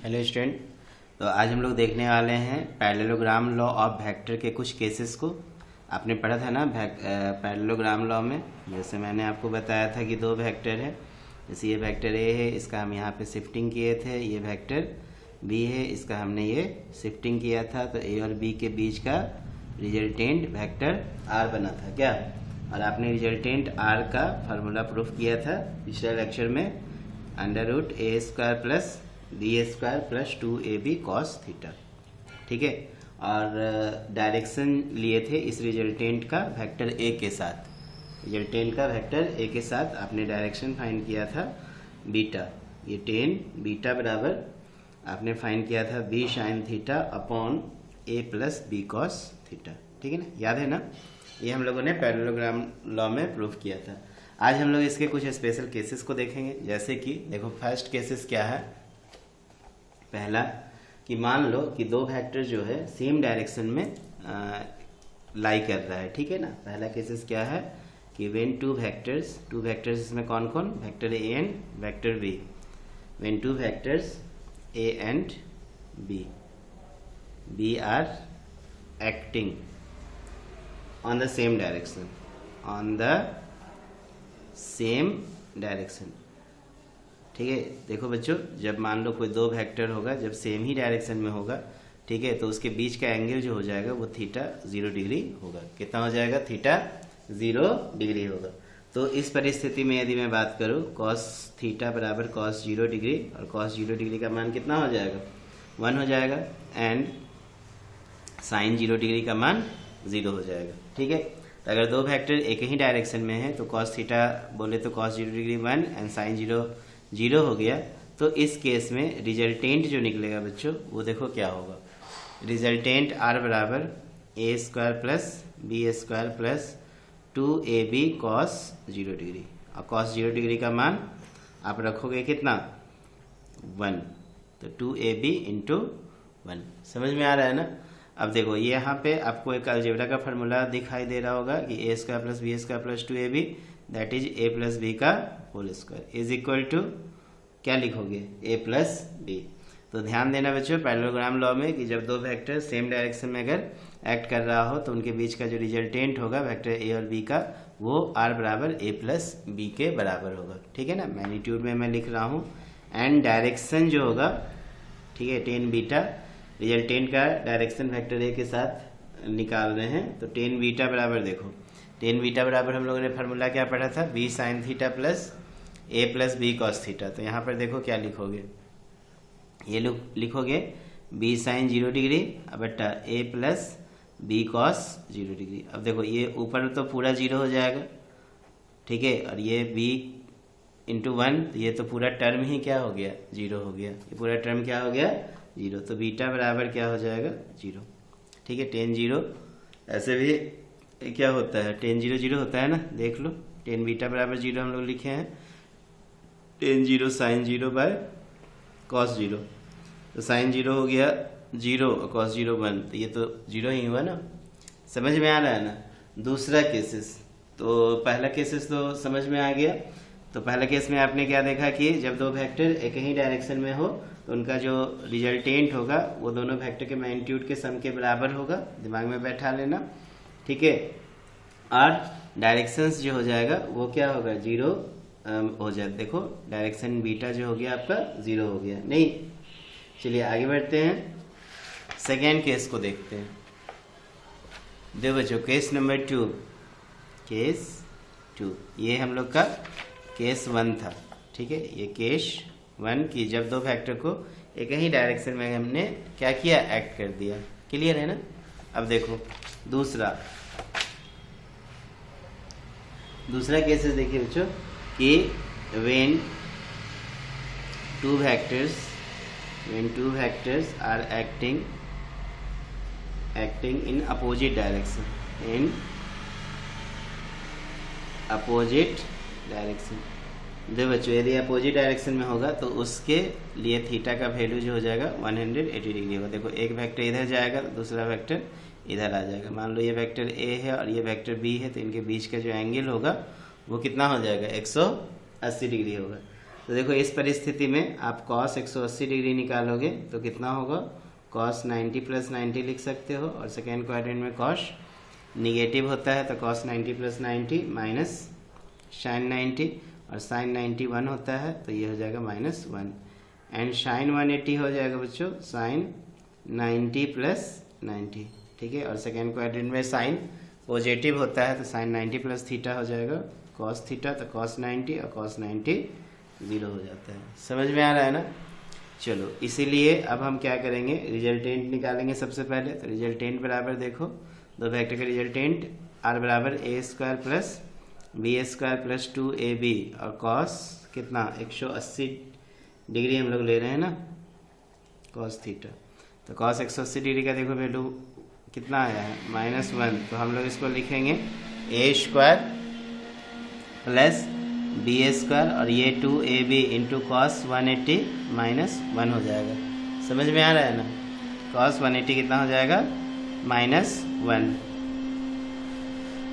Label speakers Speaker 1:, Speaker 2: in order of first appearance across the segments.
Speaker 1: Hello student. तो आज हम लोग देखने वाले हैं पैरेललोग्राम लॉ ऑफ वेक्टर के कुछ केसेस को। आपने पढ़ा था ना पैरेललोग्राम लॉ में, जैसे मैंने आपको बताया था कि दो वेक्टर है। जैसे ये वेक्टर ए है, इसका हम यहाँ पे शिफ्टिंग किए थे। ये वेक्टर बी है, इसका हमने ये शिफ्टिंग किया था। तो ए और बी के बीच का रिजल्टेंट वेक्टर आर बना था क्या। और आपने रिजल्टेंट आर का फार्मूला प्रूफ किया था पिछले लेक्चर में, under root A square plus B square plus 2ab cos theta. ठीक है। और डायरेक्शन लिए थे इस रिजल्टेंट का वेक्टर ए के साथ। रिजल्टेंट का वेक्टर ए के साथ आपने डायरेक्शन फाइंड किया था बीटा। ये टेन बीटा बराबर आपने फाइंड किया था बी साइन थीटा अपॉन ए प्लस बी कॉस थीटा। ठीक है ना, याद है ना। ये हम लोगों ने पैरेललोग्राम लॉ में प्रूफ किया था। आज हम लोग इसके कुछ स्पेशल केसेस को देखेंगे। जैसे कि देखो, फर्स्ट केसेस क्या है। पहला कि मान लो कि दो वेक्टर जो है सेम डायरेक्शन में लाई कर रहा है। ठीक है ना। पहला केसेस क्या है कि व्हेन टू वेक्टर्स इसमें कौन कौन, vector A and vector B. When two vectors A and B are acting on the same direction. ठीक है। देखो बच्चों, जब मान लो कोई दो वेक्टर होगा, जब सेम ही डायरेक्शन में होगा, ठीक है, तो उसके बीच का एंगल जो हो जाएगा वो थीटा 0 डिग्री होगा। कितना हो जाएगा, थीटा 0 डिग्री होगा। तो इस परिस्थिति में यदि मैं बात करूं, कॉस थीटा बराबर कॉस 0 डिग्री, और कॉस 0 डिग्री का मान कितना हो जाएगा, 1 हो जाएगा, एंड साइन 0 डिग्री का मान 0 हो जाएगा। ठीक है। तो अगर दो वेक्टर एक ही डायरेक्शन में है तो कॉस थीटा बोले तो कॉस 0 डिग्री 1 एंड साइन 0 हो गया। तो इस केस में रिजल्टेंट जो निकलेगा बच्चों, वो देखो क्या होगा। रिजल्टेंट आर बराबर A square plus B square plus 2ab cos 0 degree. और कॉस 0 डिग्री का मान आप रखोगे कितना, 1। तो 2ab इंटू 1। समझ में आ रहा है ना। अब देखो, ये यहाँ पे आपको एक अलजेब्रा का फार्मूला दिखाई दे रहा होगा कि A square plus B square plus 2ab that is A plus B का whole square is equal to क्या लिखोगे, ए प्लस बी। तो ध्यान देना बच्चों, पैरेललोग्राम लॉ में कि जब दो वेक्टर सेम डायरेक्शन में अगर एक्ट कर रहा हो तो उनके बीच का जो रिजल्टेंट होगा वेक्टर ए और बी का, वो आर बराबर ए प्लस बी के बराबर होगा। ठीक है ना। मैग्नीट्यूड में मैं लिख रहा हूँ, एंड डायरेक्शन जो होगा, ठीक है, टेन बीटा, रिजल्टेंट का डायरेक्शन वेक्टर ए के साथ निकाल रहे हैं। तो टेन बीटा बराबर देखो, टेन बीटा बराबर हम लोगों ने फार्मूला क्या पढ़ा था, बी साइन थीटा प्लस ए प्लस बी कॉस थीटा। तो यहाँ पर देखो क्या लिखोगे, ये लिखोगे बी साइन 0 डिग्री बटा ए प्लस बी कॉस 0 डिग्री। अब देखो, ये ऊपर तो पूरा 0 हो जाएगा, ठीक है, और ये b इंटू 1, ये तो पूरा टर्म ही क्या हो गया, 0 हो गया। ये पूरा टर्म क्या हो गया, 0। तो बीटा बराबर क्या हो जाएगा, 0। ठीक है। टेन 0 ऐसे भी क्या होता है, टेन 0 0 होता है ना, देख लो। टेन बीटा बराबर 0 हम लोग लिखे हैं, टेन 0 साइन 0 बाय कॉस 0। तो साइन 0 हो गया 0 और कॉस 0 1, तो ये तो 0 ही हुआ ना। समझ में आ रहा है ना। दूसरा केसेस, तो पहला केसेस तो समझ में आ गया। तो पहला केस में आपने क्या देखा कि जब दो वेक्टर एक ही डायरेक्शन में हो तो उनका जो रिजल्टेंट होगा वो दोनों वेक्टर के मैग्नीट्यूड के सम के बराबर होगा। दिमाग में बैठा लेना। ठीक है। और डायरेक्शंस जो हो जाएगा वो क्या होगा, 0 हो जाए। देखो, डायरेक्शन बीटा जो हो गया आपका 0 हो गया नहीं। चलिए आगे बढ़ते हैं, सेकेंड केस को देखते हैं। देखो बच्चों, केस नंबर 2, केस 2, ये हम लोग का केस 1 था। ठीक है। ये केस 1 की जब दो वेक्टर को एक ही डायरेक्शन में हमने क्या किया, एक्ट कर दिया। क्लियर है ना। अब देखो दूसरा केसेस देखिए बच्चों कि when two vectors are acting in opposite direction। देखो बच्चों, यदि अपोजिट डायरेक्शन में होगा तो उसके लिए थीटा का वैल्यू जो हो जाएगा 180 डिग्री होगा। देखो, एक वेक्टर इधर जाएगा तो दूसरा वेक्टर इधर आ जाएगा। मान लो ये वेक्टर ए है और ये वेक्टर बी है, तो इनके बीच का जो एंगल होगा वो कितना हो जाएगा, 180 डिग्री होगा। तो देखो इस परिस्थिति में आप cos 180 डिग्री निकालोगे तो कितना होगा, cos 90 प्लस 90 लिख सकते हो, और सेकेंड क्वाड्रेंट में cos निगेटिव होता है तो cos 90 प्लस 90 माइनस sin 90, और sin 90 1 होता है तो ये हो जाएगा -1, एंड sin 180 हो जाएगा बच्चों sin 90 प्लस 90, ठीक है। और सेकेंड क्वाड्रेंट में sin पॉजिटिव होता है तो sin 90 प्लस थीटा हो जाएगा cos थीटा, तो cos 90 और cos 90 0 हो जाता है। समझ में आ रहा है ना। चलो इसीलिए अब हम क्या करेंगे, रिजल्टेंट निकालेंगे सबसे पहले। तो रिजल्टेंट बराबर देखो, दो वेक्टर का रिजल्टेंट r बराबर a square plus B square plus 2ab, और cos कितना 180 डिग्री हम लोग ले रहे हैं ना, cos थीटा। तो cos 180 डिग्री का देखो वैल्यू कितना आया है -1, तो हम लोग इसको लिखेंगे a square plus B square, और ये 2ab इंटू cos 180 -1 हो जाएगा। समझ में आ रहा है ना। cos 180 कितना हो जाएगा -1।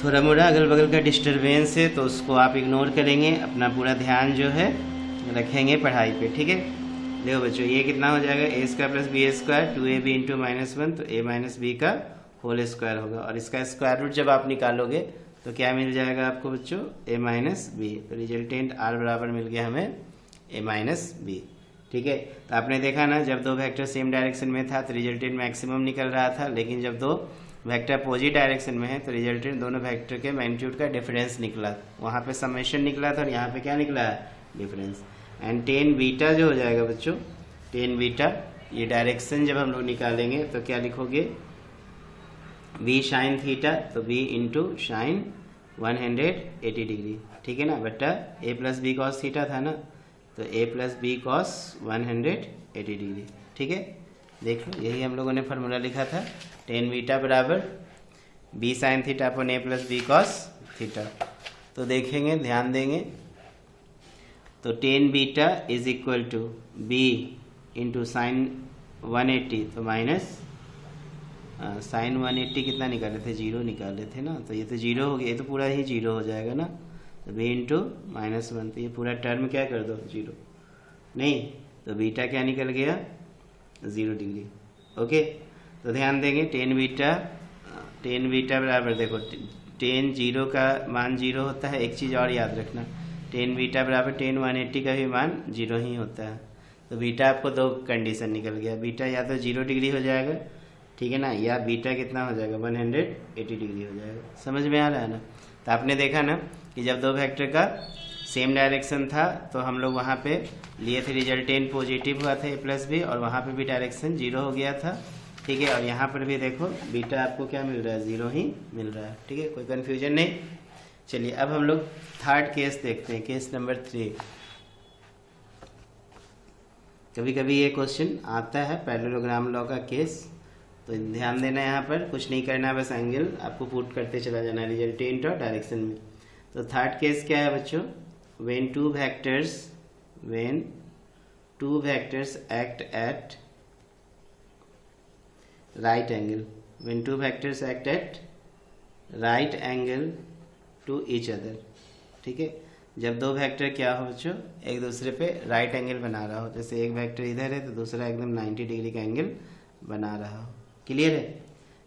Speaker 1: थोड़ा मोड़ा अगल बगल का डिस्टरबेंस है तो उसको आप इग्नोर करेंगे, अपना पूरा ध्यान जो है रखेंगे पढ़ाई पे, ठीक है। देखो बच्चों ये कितना हो जाएगा, a square plus B square 2ab into -1, तो a माइनस बी का होल स्क्वायर होगा, और इसका स्क्वायर रूट जब आप निकालोगे तो क्या मिल जाएगा आपको बच्चों, a माइनस बी। तो रिजल्टेंट r बराबर मिल गया हमें a माइनस बी, ठीक है। तो आपने देखा ना, जब दो वेक्टर सेम डायरेक्शन में था तो रिजल्टेंट मैक्सिमम निकल रहा था, लेकिन जब दो वेक्टर अपोजिट डायरेक्शन में है तो रिजल्टेंट दोनों वेक्टर के मैग्नीट्यूड का डिफरेंस निकला, वहाँ पे समेशन निकला था और यहाँ पे क्या निकला है, डिफरेंस। एंड टेन बीटा जो हो जाएगा बच्चों, टेन बीटा, ये डायरेक्शन जब हम लोग निकालेंगे तो क्या लिखोगे, b साइन थीटा, तो b इंटू साइन 180 डिग्री, ठीक है ना, बट्टा a plus B cos theta था ना, तो a plus B cos 180 degree, ठीक है। देख लो यही हम लोगों ने फार्मूला लिखा था, टेन बीटा बराबर b sine theta upon a plus B cos theta. तो देखेंगे, ध्यान देंगे, तो tan beta is equal to b into sine 180, तो माइनस साइन 180 कितना निकाले थे, 0 निकाले थे ना, तो ये तो 0 हो गया, ये तो पूरा ही 0 हो जाएगा ना, तो b इंटू -1, तो ये पूरा टर्म क्या कर दो 0, नहीं तो बीटा क्या निकल गया 0 डिग्री, ओके। तो ध्यान देंगे टेन बीटा बराबर देखो, टेन 0 का मान 0 होता है, एक चीज़ और याद रखना, टेन बीटा बराबर टेन 180 का भी मान 0 ही होता है। तो बीटा आपको दो कंडीशन निकल गया, बीटा या तो 0 डिग्री हो जाएगा, ठीक है ना, या बीटा कितना हो जाएगा 180 डिग्री हो जाएगा। समझ में आ रहा है ना। तो आपने देखा ना कि जब दो वेक्टर का सेम डायरेक्शन था तो हम लोग वहाँ पे लिए थे रिजल्टेंट पॉजिटिव हुआ था a प्लस बी, और वहाँ पे भी डायरेक्शन 0 हो गया था, ठीक है। और यहाँ पर भी देखो बीटा आपको क्या मिल रहा है, 0 ही मिल रहा है, ठीक है, कोई कन्फ्यूजन नहीं। चलिए अब हम लोग थर्ड केस देखते हैं, केस नंबर 3। कभी कभी ये क्वेश्चन आता है पैरेललोग्राम लॉ का केस, तो ध्यान देना, यहाँ पर कुछ नहीं करना है, बस एंगल आपको पुट करते चला जाना है रिजल्टेंट और डायरेक्शन में। तो थर्ड केस क्या है बच्चों, when two vectors act at right angle, when two vectors act at right angle to each other, ठीक है। जब दो वेक्टर क्या हो बच्चों, एक दूसरे पे राइट एंगल बना रहा हो, जैसे एक वेक्टर इधर है तो दूसरा एकदम 90 डिग्री का एंगल बना रहा हो, क्लियर है,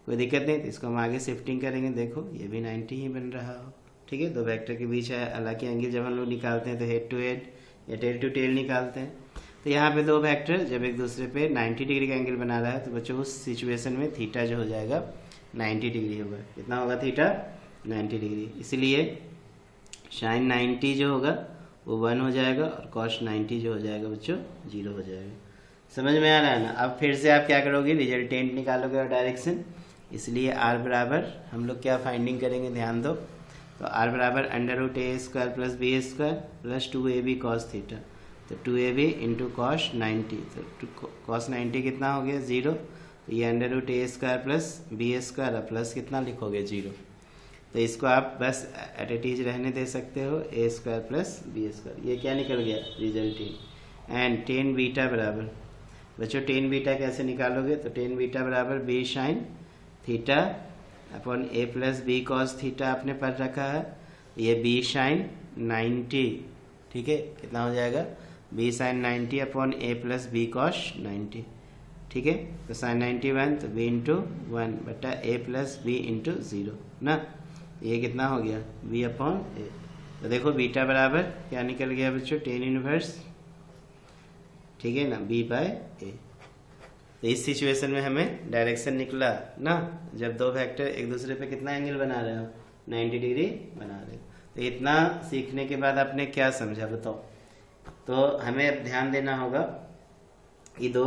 Speaker 1: कोई दिक्कत नहीं। तो इसको हम आगे शिफ्टिंग करेंगे, देखो ये भी 90 ही बन रहा हो, ठीक है। दो वेक्टर के बीच है, हालांकि एंगल जब हम लोग निकालते हैं तो हेड टू हेड या टेल टू टेल निकालते हैं। तो यहाँ पे दो वेक्टर जब एक दूसरे पे 90 डिग्री का एंगल बना रहा है तो बच्चों उस सिचुएशन में थीटा जो हो जाएगा 90 डिग्री होगा। कितना होगा थीटा, 90 डिग्री, इसलिए साइन 90 जो होगा वो 1 हो जाएगा, और कॉस 90 जो हो जाएगा बच्चों 0 हो जाएगा। समझ में आ रहा है ना। अब फिर से आप क्या करोगे, रिजल्टेंट निकालोगे और डायरेक्शन, इसलिए r बराबर हम लोग क्या फाइंडिंग करेंगे, ध्यान दो। तो r बराबर √a square plus B square plus 2ab cos theta, तो 2ab इंटू कॉस 90, तो कॉस 90 कितना हो गया 0, तो ये √a square plus B square plus कितना लिखोगे 0, तो इसको आप बस एट इट इज रहने दे सकते हो, a square plus B square, ये क्या निकल गया रिजल्टेंट। एंड टेन बीटा बराबर बच्चों, टेन बीटा कैसे निकालोगे, तो टेन बीटा बराबर b sine theta upon a plus B cos theta आपने पढ़ रखा है, ये b साइन 90, ठीक है, कितना हो जाएगा बी साइन 90 अपॉन ए प्लस बी कॉस 90, ठीक है। तो साइन 90 1 तो बी इंटू 1 बटा ए प्लस बी इंटू 0 ना, ये कितना हो गया बी अपॉन ए। तो देखो बीटा बराबर क्या निकल गया बच्चों, टेन इनवर्स, ठीक है ना, बी बाय ए। तो इस सिचुएशन में हमें डायरेक्शन निकला ना, जब दो वेक्टर एक दूसरे पे कितना एंगल बना रहे हो, 90 डिग्री बना रहे हो। तो इतना सीखने के बाद आपने क्या समझा बताओ। तो हमें अब ध्यान देना होगा कि दो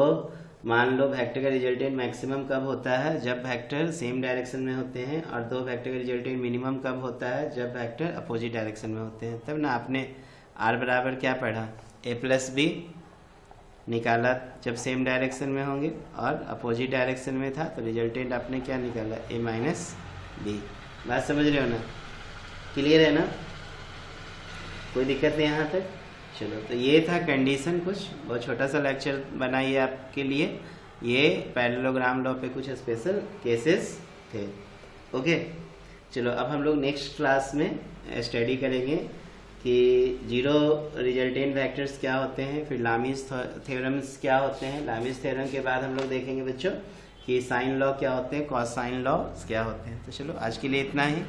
Speaker 1: मान लो वेक्टर का रिजल्टेंट मैक्सिमम कब होता है, जब वेक्टर सेम डायरेक्शन में होते हैं, और दो वेक्टर का रिजल्टेंट मिनिमम कब होता है, जब वेक्टर अपोजिट डायरेक्शन में होते हैं। तब ना आपने आर बराबर क्या पढ़ा, ए प्लस बी निकाला जब सेम डायरेक्शन में होंगे, और अपोजिट डायरेक्शन में था तो रिजल्टेंट आपने क्या निकाला, ए माइनस बी। बात समझ रहे हो ना, क्लियर है ना, कोई दिक्कत नहीं यहाँ तक। चलो, तो ये था कंडीशन, कुछ बहुत छोटा सा लेक्चर बनाइए आपके लिए, ये पैरेललोग्राम लॉ पे कुछ स्पेशल केसेस थे। ओके, चलो अब हम लोग नेक्स्ट क्लास में स्टडी करेंगे कि जीरो रिजल्टेंट वेक्टर्स क्या होते हैं, फिर लामीज थ्योरम्स क्या होते हैं। लामीज थ्योरम के बाद हम लोग देखेंगे बच्चों कि साइन लॉ क्या होते हैं, कॉस साइन लॉ क्या होते हैं। तो चलो आज के लिए इतना ही।